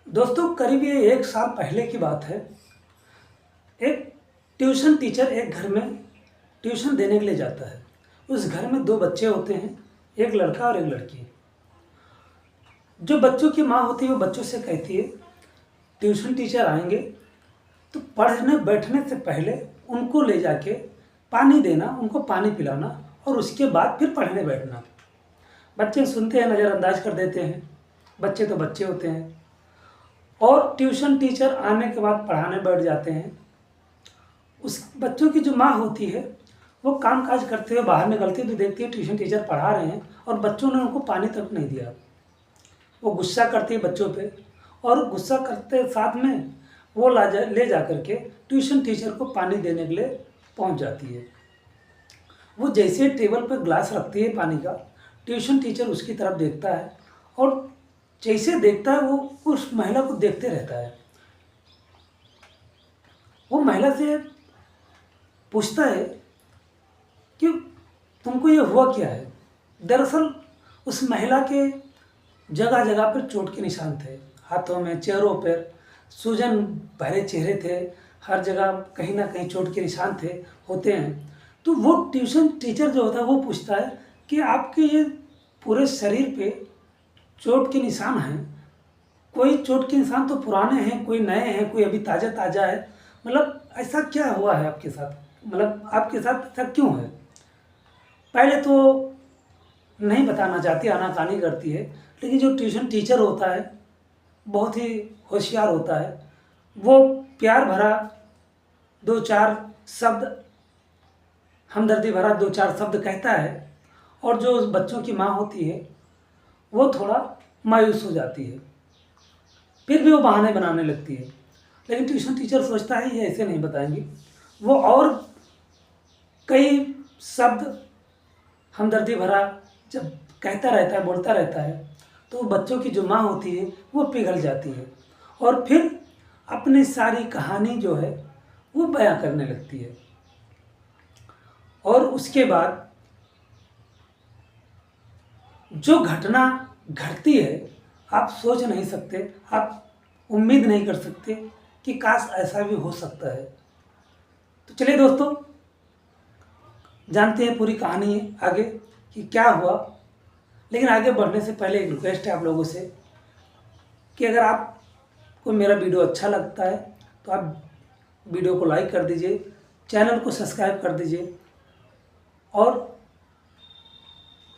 दोस्तों करीब ये 1 साल पहले की बात है। एक ट्यूशन टीचर एक घर में ट्यूशन देने के लिए जाता है। उस घर में 2 बच्चे होते हैं, एक लड़का और एक लड़की। जो बच्चों की माँ होती है वो बच्चों से कहती है ट्यूशन टीचर आएंगे तो पढ़ने बैठने से पहले उनको ले जाके पानी देना, उनको पानी पिलाना और उसके बाद फिर पढ़ने बैठना। बच्चे सुनते हैं, नज़रअंदाज कर देते हैं। बच्चे तो बच्चे होते हैं और ट्यूशन टीचर आने के बाद पढ़ाने बैठ जाते हैं। उस बच्चों की जो माँ होती है वो काम काज करते हुए बाहर निकलती है तो देखती है ट्यूशन टीचर पढ़ा रहे हैं और बच्चों ने उनको पानी तक नहीं दिया। वो गुस्सा करती है बच्चों पे और गुस्सा करते साथ में वो ले जा करके ट्यूशन टीचर को पानी देने के लिए पहुंच जाती है। वो जैसे टेबल पर ग्लास रखती है पानी का, ट्यूशन टीचर उसकी तरफ देखता है और जैसे देखता है वो उस महिला को देखते रहता है। वो महिला से पूछता है कि तुमको ये हुआ क्या है। दरअसल उस महिला के जगह जगह पर चोट के निशान थे, हाथों में, चेहरों पर सूजन भरे चेहरे थे, हर जगह कहीं ना कहीं चोट के निशान होते हैं। तो वो ट्यूशन टीचर जो होता है वो पूछता है कि आपके ये पूरे शरीर पे चोट के निशान हैं, कोई चोट के निशान तो पुराने हैं, कोई नए हैं, कोई अभी ताज़ा ताज़ा है, मतलब ऐसा क्या हुआ है आपके साथ, मतलब आपके साथ ऐसा क्यों है। पहले तो नहीं बताना चाहती, आनाकानी करती है, लेकिन जो ट्यूशन टीचर होता है बहुत ही होशियार होता है। वो प्यार भरा 2-4 शब्द, हमदर्दी भरा 2-4 शब्द कहता है और जो उस बच्चों की माँ होती है वो थोड़ा मायूस हो जाती है। फिर भी वो बहाने बनाने लगती है, लेकिन ट्यूशन टीचर सोचता है ये ऐसे नहीं बताएंगे। वो और कई शब्द हमदर्दी भरा जब कहता रहता है, बोलता रहता है, तो बच्चों की जो माँ होती है वो पिघल जाती है और फिर अपनी सारी कहानी जो है वो बयां करने लगती है। और उसके बाद जो घटना घटती है आप सोच नहीं सकते, आप उम्मीद नहीं कर सकते कि काश ऐसा भी हो सकता है। तो चलिए दोस्तों जानते हैं पूरी कहानी आगे कि क्या हुआ। लेकिन आगे बढ़ने से पहले एक रिक्वेस्ट है आप लोगों से कि अगर आपको मेरा वीडियो अच्छा लगता है तो आप वीडियो को लाइक कर दीजिए, चैनल को सब्सक्राइब कर दीजिए और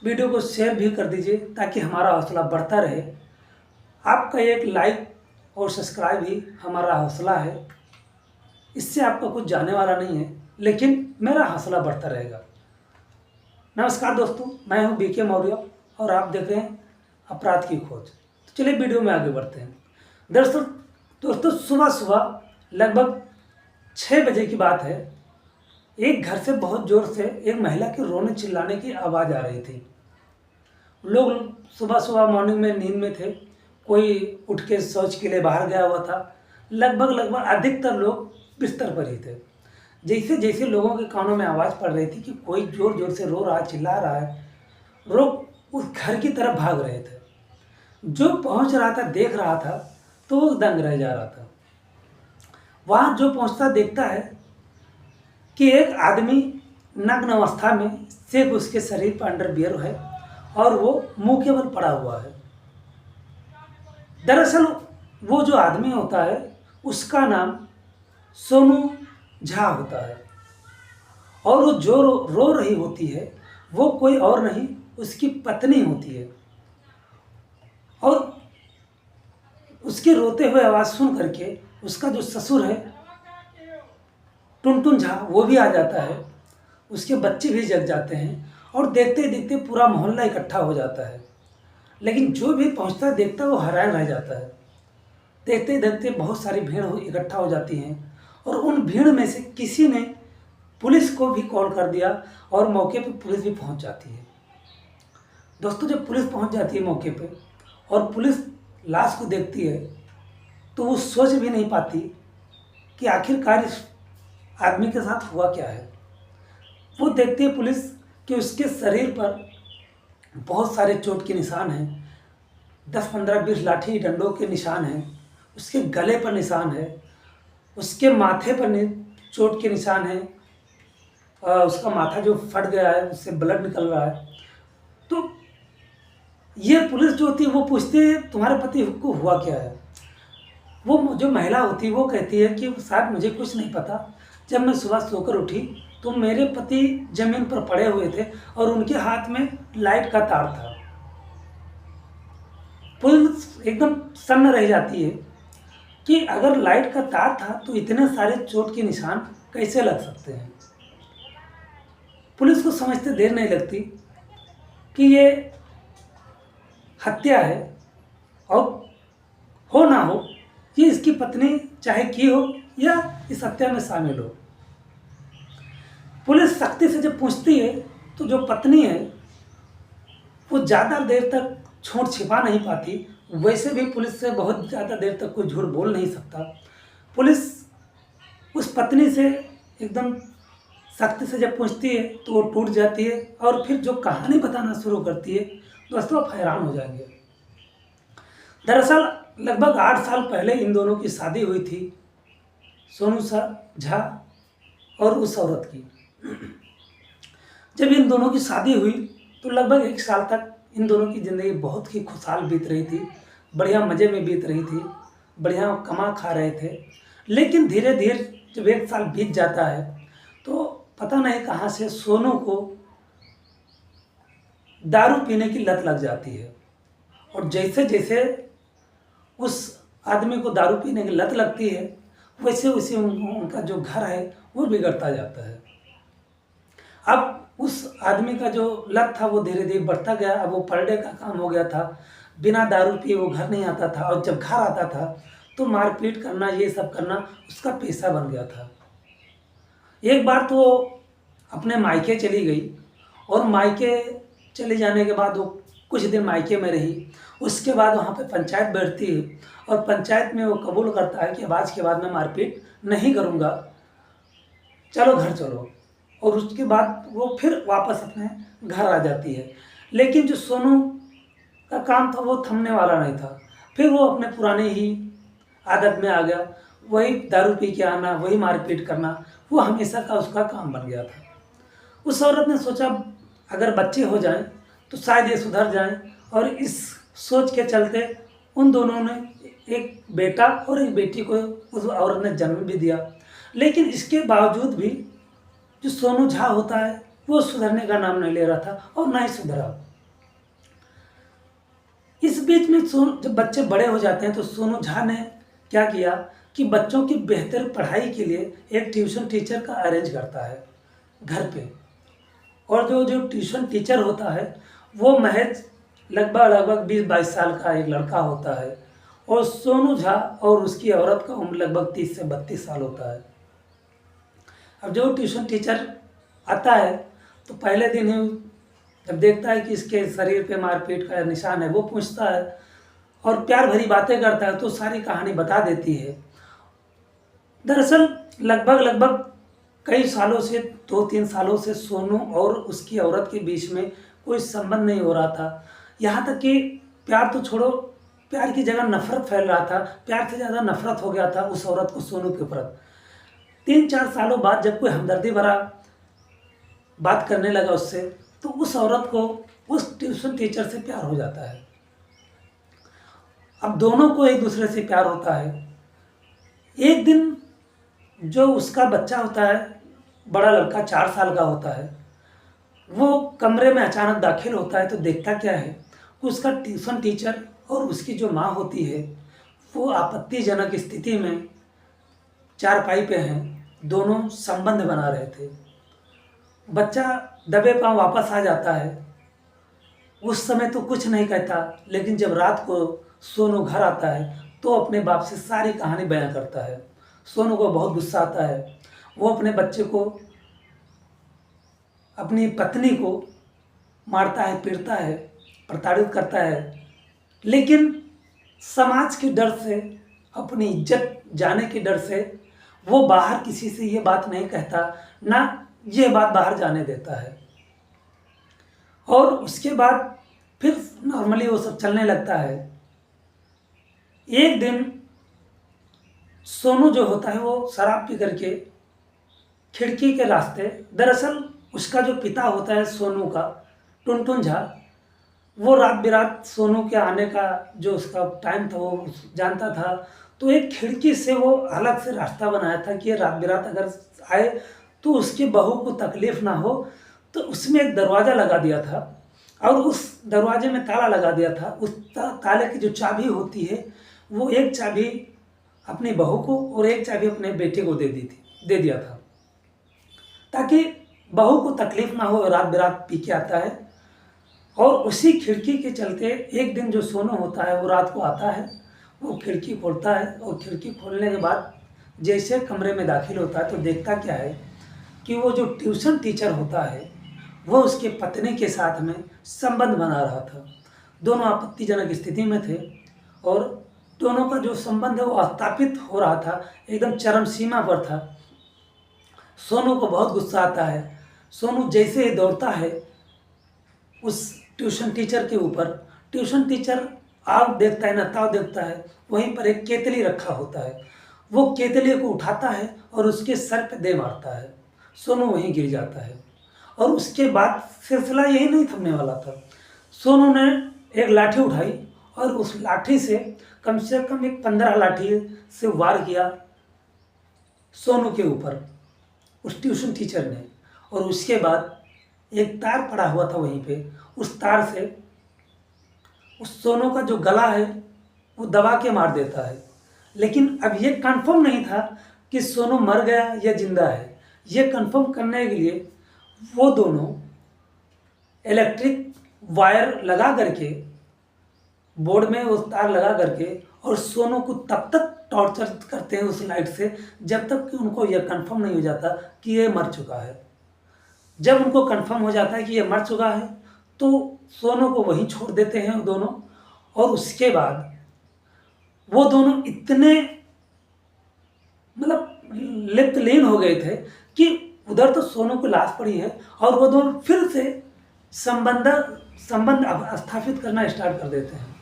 वीडियो को शेयर भी कर दीजिए ताकि हमारा हौसला बढ़ता रहे। आपका एक लाइक और सब्सक्राइब ही हमारा हौसला है। इससे आपका कुछ जाने वाला नहीं है, लेकिन मेरा हौसला बढ़ता रहेगा। नमस्कार दोस्तों, मैं हूं बीके मौर्य और आप देख रहे हैं अपराध की खोज। तो चलिए वीडियो में आगे बढ़ते हैं। दोस्तों सुबह सुबह लगभग 6 बजे की बात है। एक घर से बहुत ज़ोर से एक महिला के रोने चिल्लाने की आवाज़ आ रही थी। लोग सुबह सुबह मॉर्निंग में नींद में थे, कोई उठ के शौच के लिए बाहर गया हुआ था। लगभग अधिकतर लोग बिस्तर पर ही थे। जैसे जैसे लोगों के कानों में आवाज़ पड़ रही थी कि कोई ज़ोर ज़ोर से रो रहा है, चिल्ला रहा है, लोग उस घर की तरफ भाग रहे थे। जो पहुंच रहा था, देख रहा था, तो वो दंग रह जा रहा था। वहाँ जो पहुंचता देखता है कि एक आदमी नग्न अवस्था में, सिर्फ उसके शरीर पर अंडरवियर है और वो मुंह के बल पड़ा हुआ है। दरअसल वो जो आदमी होता है उसका नाम सोनू झा होता है और वो जो रो रही होती है वो कोई और नहीं, उसकी पत्नी होती है। और उसके रोते हुए आवाज़ सुन करके उसका जो ससुर है टुनटुन झा वो भी आ जाता है, उसके बच्चे भी जग जाते हैं और देखते देखते पूरा मोहल्ला इकट्ठा हो जाता है। लेकिन जो भी पहुंचता देखता वो हैरान रह जाता है। देखते देखते बहुत सारी भीड़ इकट्ठा हो जाती हैं और उन भीड़ में से किसी ने पुलिस को भी कॉल कर दिया और मौके पर पुलिस भी पहुंच जाती है। दोस्तों जब पुलिस पहुंच जाती है मौके पे और पुलिस लाश को देखती है तो वो सोच भी नहीं पाती कि आखिरकार इस आदमी के साथ हुआ क्या है। वो देखती है पुलिस कि उसके शरीर पर बहुत सारे चोट के निशान हैं, 10-15-20 लाठी डंडों के निशान हैं उसके गले पर निशान है, उसके माथे पर चोट के निशान है, उसका माथा जो फट गया है, उससे ब्लड निकल रहा है। तो ये पुलिस जो होती है वो पूछती है तुम्हारे पति को हुआ क्या है। वो जो महिला होती है वो कहती है कि साहब मुझे कुछ नहीं पता, जब मैं सुबह सोकर उठी तो मेरे पति जमीन पर पड़े हुए थे और उनके हाथ में लाइट का तार था। पुलिस एकदम सन्न रह जाती है कि अगर लाइट का तार था तो इतने सारे चोट के निशान कैसे लग सकते हैं। पुलिस को समझते देर नहीं लगती कि ये हत्या है, और हो ना हो ये इसकी पत्नी चाहे की हो या इस हत्या में शामिल हो। पुलिस सख्ती से जब पूछती है तो जो पत्नी है वो ज़्यादा देर तक झूठ छिपा नहीं पाती। वैसे भी पुलिस से बहुत ज़्यादा देर तक कोई झूठ बोल नहीं सकता। पुलिस उस पत्नी से एकदम सख्ती से जब पूछती है तो वो टूट जाती है और फिर जो कहानी बताना शुरू करती है, दोस्तों आप हैरान हो जाएंगे। दरअसल लगभग 8 साल पहले इन दोनों की शादी हुई थी, सोनू झा और उस औरत की। जब इन दोनों की शादी हुई तो लगभग 1 साल तक इन दोनों की ज़िंदगी बहुत ही खुशहाल बीत रही थी, बढ़िया मज़े में बीत रही थी, बढ़िया कमा खा रहे थे। लेकिन धीरे धीरे जब 1 साल बीत जाता है तो पता नहीं कहाँ से सोनू को दारू पीने की लत लग जाती है, और जैसे जैसे उस आदमी को दारू पीने की लत लगती है वैसे वैसे उनका जो घर है वो बिगड़ता जाता है। अब उस आदमी का जो लत था वो धीरे धीरे बढ़ता गया। अब वो पर डे का काम हो गया था, बिना दारू पिए वो घर नहीं आता था, और जब घर आता था तो मारपीट करना, ये सब करना उसका पेशा बन गया था। एक बार तो अपने मायके चली गई, और मायके चले जाने के बाद वो कुछ दिन मायके में रही। उसके बाद वहाँ पे पंचायत बैठती है, और पंचायत में वो कबूल करता है कि अब आज के बाद मैं मारपीट नहीं करूँगा, चलो घर चलो। और उसके बाद वो फिर वापस अपने घर आ जाती है। लेकिन जो सोनू का काम था वो थमने वाला नहीं था। फिर वो अपने पुराने ही आदत में आ गया, वही दारू पी के आना, वही मारपीट करना, वो हमेशा का उसका काम बन गया था। उस औरत ने सोचा अगर बच्चे हो जाएं तो शायद ये सुधर जाएं, और इस सोच के चलते उन दोनों ने एक बेटा और एक बेटी को उस औरत ने जन्म भी दिया। लेकिन इसके बावजूद भी जो सोनू झा होता है वो सुधरने का नाम नहीं ले रहा था, और ना ही सुधरा। इस बीच में जब बच्चे बड़े हो जाते हैं तो सोनू झा ने क्या किया कि बच्चों की बेहतर पढ़ाई के लिए एक ट्यूशन टीचर का अरेंज करता है घर पे। और जो ट्यूशन टीचर होता है वो महज लगभग 20-22 साल का एक लड़का होता है, और सोनू झा और उसकी औरत का उम्र लगभग 30 से 32 साल होता है। अब जो ट्यूशन टीचर आता है तो पहले दिन ही जब देखता है कि इसके शरीर पे मारपीट का निशान है, वो पूछता है और प्यार भरी बातें करता है, तो सारी कहानी बता देती है। दरअसल लगभग कई सालों से 2-3 सालों से सोनू और उसकी औरत के बीच में कोई संबंध नहीं हो रहा था। यहाँ तक कि प्यार तो छोड़ो, प्यार की जगह नफरत फैल रहा था। प्यार से ज़्यादा नफरत हो गया था उस औरत को सोनू के ऊपर। 3-4 सालों बाद जब कोई हमदर्दी भरा बात करने लगा उससे, तो उस औरत को उस ट्यूशन टीचर से प्यार हो जाता है। अब दोनों को एक दूसरे से प्यार होता है। एक दिन जो उसका बच्चा होता है, बड़ा लड़का 4 साल का होता है, वो कमरे में अचानक दाखिल होता है तो देखता क्या है कि उसका ट्यूशन टीचर और उसकी जो माँ होती है वो आपत्तिजनक स्थिति में चारपाई पे हैं, दोनों संबंध बना रहे थे। बच्चा दबे पांव वापस आ जाता है। उस समय तो कुछ नहीं कहता, लेकिन जब रात को सोनू घर आता है तो अपने बाप से सारी कहानी बयां करता है। सोनू को बहुत गुस्सा आता है। वो अपने बच्चे को, अपनी पत्नी को मारता है, पीटता है, प्रताड़ित करता है, लेकिन समाज के डर से, अपनी इज्जत जाने के डर से वो बाहर किसी से ये बात नहीं कहता, ना ये बात बाहर जाने देता है। और उसके बाद फिर नॉर्मली वो सब चलने लगता है। एक दिन सोनू जो होता है वो शराब पी करके खिड़की के रास्ते, दरअसल उसका जो पिता होता है सोनू का, टुनटुन झा, वो रात बिरात सोनू के आने का जो उसका टाइम था वो जानता था। तो एक खिड़की से वो अलग से रास्ता बनाया था कि ये रात बिरात अगर आए तो उसकी बहू को तकलीफ ना हो। तो उसमें एक दरवाज़ा लगा दिया था और उस दरवाजे में ताला लगा दिया था। उस ताले की जो चाबी होती है वो एक चाबी अपनी बहू को और एक चाबी अपने बेटे को दे दिया था, ताकि बहू को तकलीफ ना हो, रात बिरात पी के आता है। और उसी खिड़की के चलते एक दिन जो सोनू होता है वो रात को आता है, वो खिड़की खोलता है और खिड़की खोलने के बाद जैसे कमरे में दाखिल होता है तो देखता क्या है कि वो जो ट्यूशन टीचर होता है वो उसके पत्नी के साथ में संबंध बना रहा था। दोनों आपत्तिजनक स्थिति में थे और दोनों का जो संबंध है वो स्थापित हो रहा था, एकदम चरम सीमा पर था। सोनू को बहुत गुस्सा आता है। सोनू जैसे ही दौड़ता है उस ट्यूशन टीचर के ऊपर, ट्यूशन टीचर आव देखता है ना ताव देखता है, वहीं पर एक केतली रखा होता है, वो केतली को उठाता है और उसके सर पे दे मारता है। सोनू वहीं गिर जाता है और उसके बाद सिलसिला यही नहीं थमने वाला था। सोनू ने एक लाठी उठाई और उस लाठी से कम एक 15 लाठी से वार किया सोनू के ऊपर उस ट्यूशन टीचर ने। और उसके बाद एक तार पड़ा हुआ था वहीं पे, उस तार से उस सोनू का जो गला है वो दबा के मार देता है। लेकिन अब ये कंफर्म नहीं था कि सोनू मर गया या जिंदा है। ये कंफर्म करने के लिए वो दोनों इलेक्ट्रिक वायर लगा करके, बोर्ड में वो तार लगा करके, और सोनू को तब तक टॉर्चर करते हैं उस लाइट से जब तक कि उनको यह कंफर्म नहीं हो जाता कि ये मर चुका है। जब उनको कंफर्म हो जाता है कि ये मर चुका है तो सोनू को वहीं छोड़ देते हैं वो दोनों। और उसके बाद वो दोनों इतने मतलब लिप्तलीन हो गए थे कि उधर तो सोनू की लाश पड़ी है और वो दोनों फिर से संबंध स्थापित करना स्टार्ट कर देते हैं।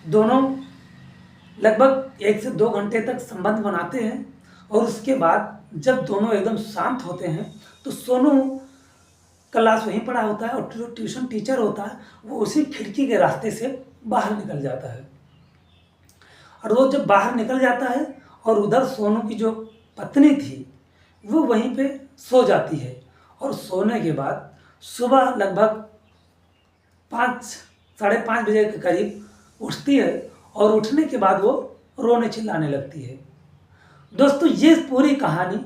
दोनों लगभग 1 से 2 घंटे तक संबंध बनाते हैं और उसके बाद जब दोनों एकदम शांत होते हैं तो सोनू का लाश वहीं पड़ा होता है और जो ट्यूशन टीचर होता है वो उसी खिड़की के रास्ते से बाहर निकल जाता है। और वो जब बाहर निकल जाता है और उधर सोनू की जो पत्नी थी वो वहीं पे सो जाती है। और सोने के बाद सुबह लगभग 5 साढ़े 5 बजे के करीब उठती है और उठने के बाद वो रोने चिल्लाने लगती है। दोस्तों ये पूरी कहानी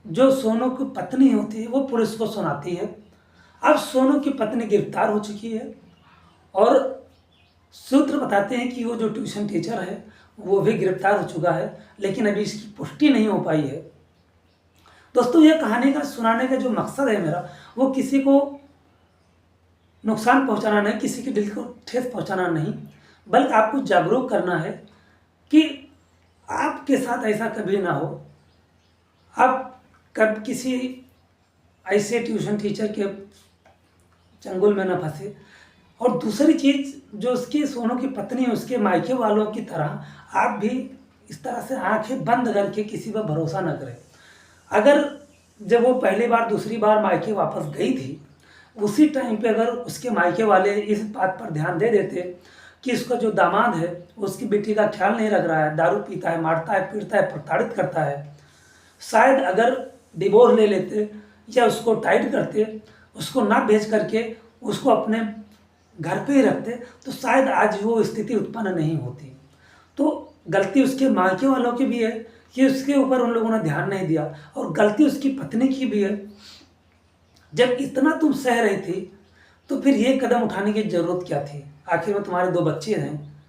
जो सोनू की पत्नी होती है वो पुलिस को सुनाती है। अब सोनू की पत्नी गिरफ्तार हो चुकी है और सूत्र बताते हैं कि वो जो ट्यूशन टीचर है वो भी गिरफ्तार हो चुका है, लेकिन अभी इसकी पुष्टि नहीं हो पाई है। दोस्तों ये कहानी का सुनाने का जो मकसद है मेरा, वो किसी को नुकसान पहुंचाना नहीं, किसी के दिल को ठेस पहुंचाना नहीं, बल्कि आपको जागरूक करना है कि आपके साथ ऐसा कभी ना हो, आप कब किसी ऐसे ट्यूशन टीचर के चंगुल में ना फंसे। और दूसरी चीज़ जो उसकी सोनू की पत्नी है उसके मायके वालों की तरह आप भी इस तरह से आंखें बंद करके किसी पर भरोसा न करें। अगर जब वो पहली बार दूसरी बार मायके वापस गई थी उसी टाइम पे अगर उसके मायके वाले इस बात पर ध्यान दे देते कि उसका जो दामाद है उसकी बेटी का ख्याल नहीं रख रहा है, दारू पीता है, मारता है, पीटता है, प्रताड़ित करता है, शायद अगर डिवोर्स ले लेते या उसको टाइट करते, उसको ना भेज करके उसको अपने घर पे ही रखते तो शायद आज वो स्थिति उत्पन्न नहीं होती। तो गलती उसके मायके वालों की भी है कि उसके ऊपर उन लोगों ने ध्यान नहीं दिया, और गलती उसकी पत्नी की भी है। जब इतना तुम सह रही थी तो फिर ये कदम उठाने की ज़रूरत क्या थी? आखिर में तुम्हारे 2 बच्चे हैं।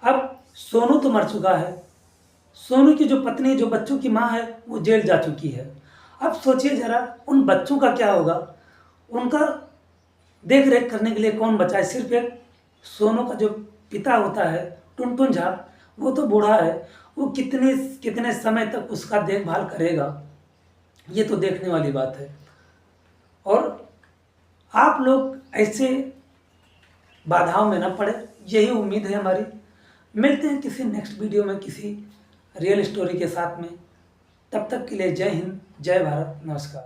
अब सोनू तो मर चुका है, सोनू की जो पत्नी जो बच्चों की माँ है वो जेल जा चुकी है। अब सोचिए ज़रा उन बच्चों का क्या होगा, उनका देख रेख करने के लिए कौन बचा है? सिर्फ एक सोनू का जो पिता होता है टुनटुन झा, वो तो बूढ़ा है, वो कितने समय तक उसका देखभाल करेगा, ये तो देखने वाली बात है। और आप लोग ऐसे बाधाओं में न पड़े, यही उम्मीद है हमारी। मिलते हैं किसी नेक्स्ट वीडियो में किसी रियल स्टोरी के साथ में। तब तक के लिए जय हिंद, जय भारत, नमस्कार।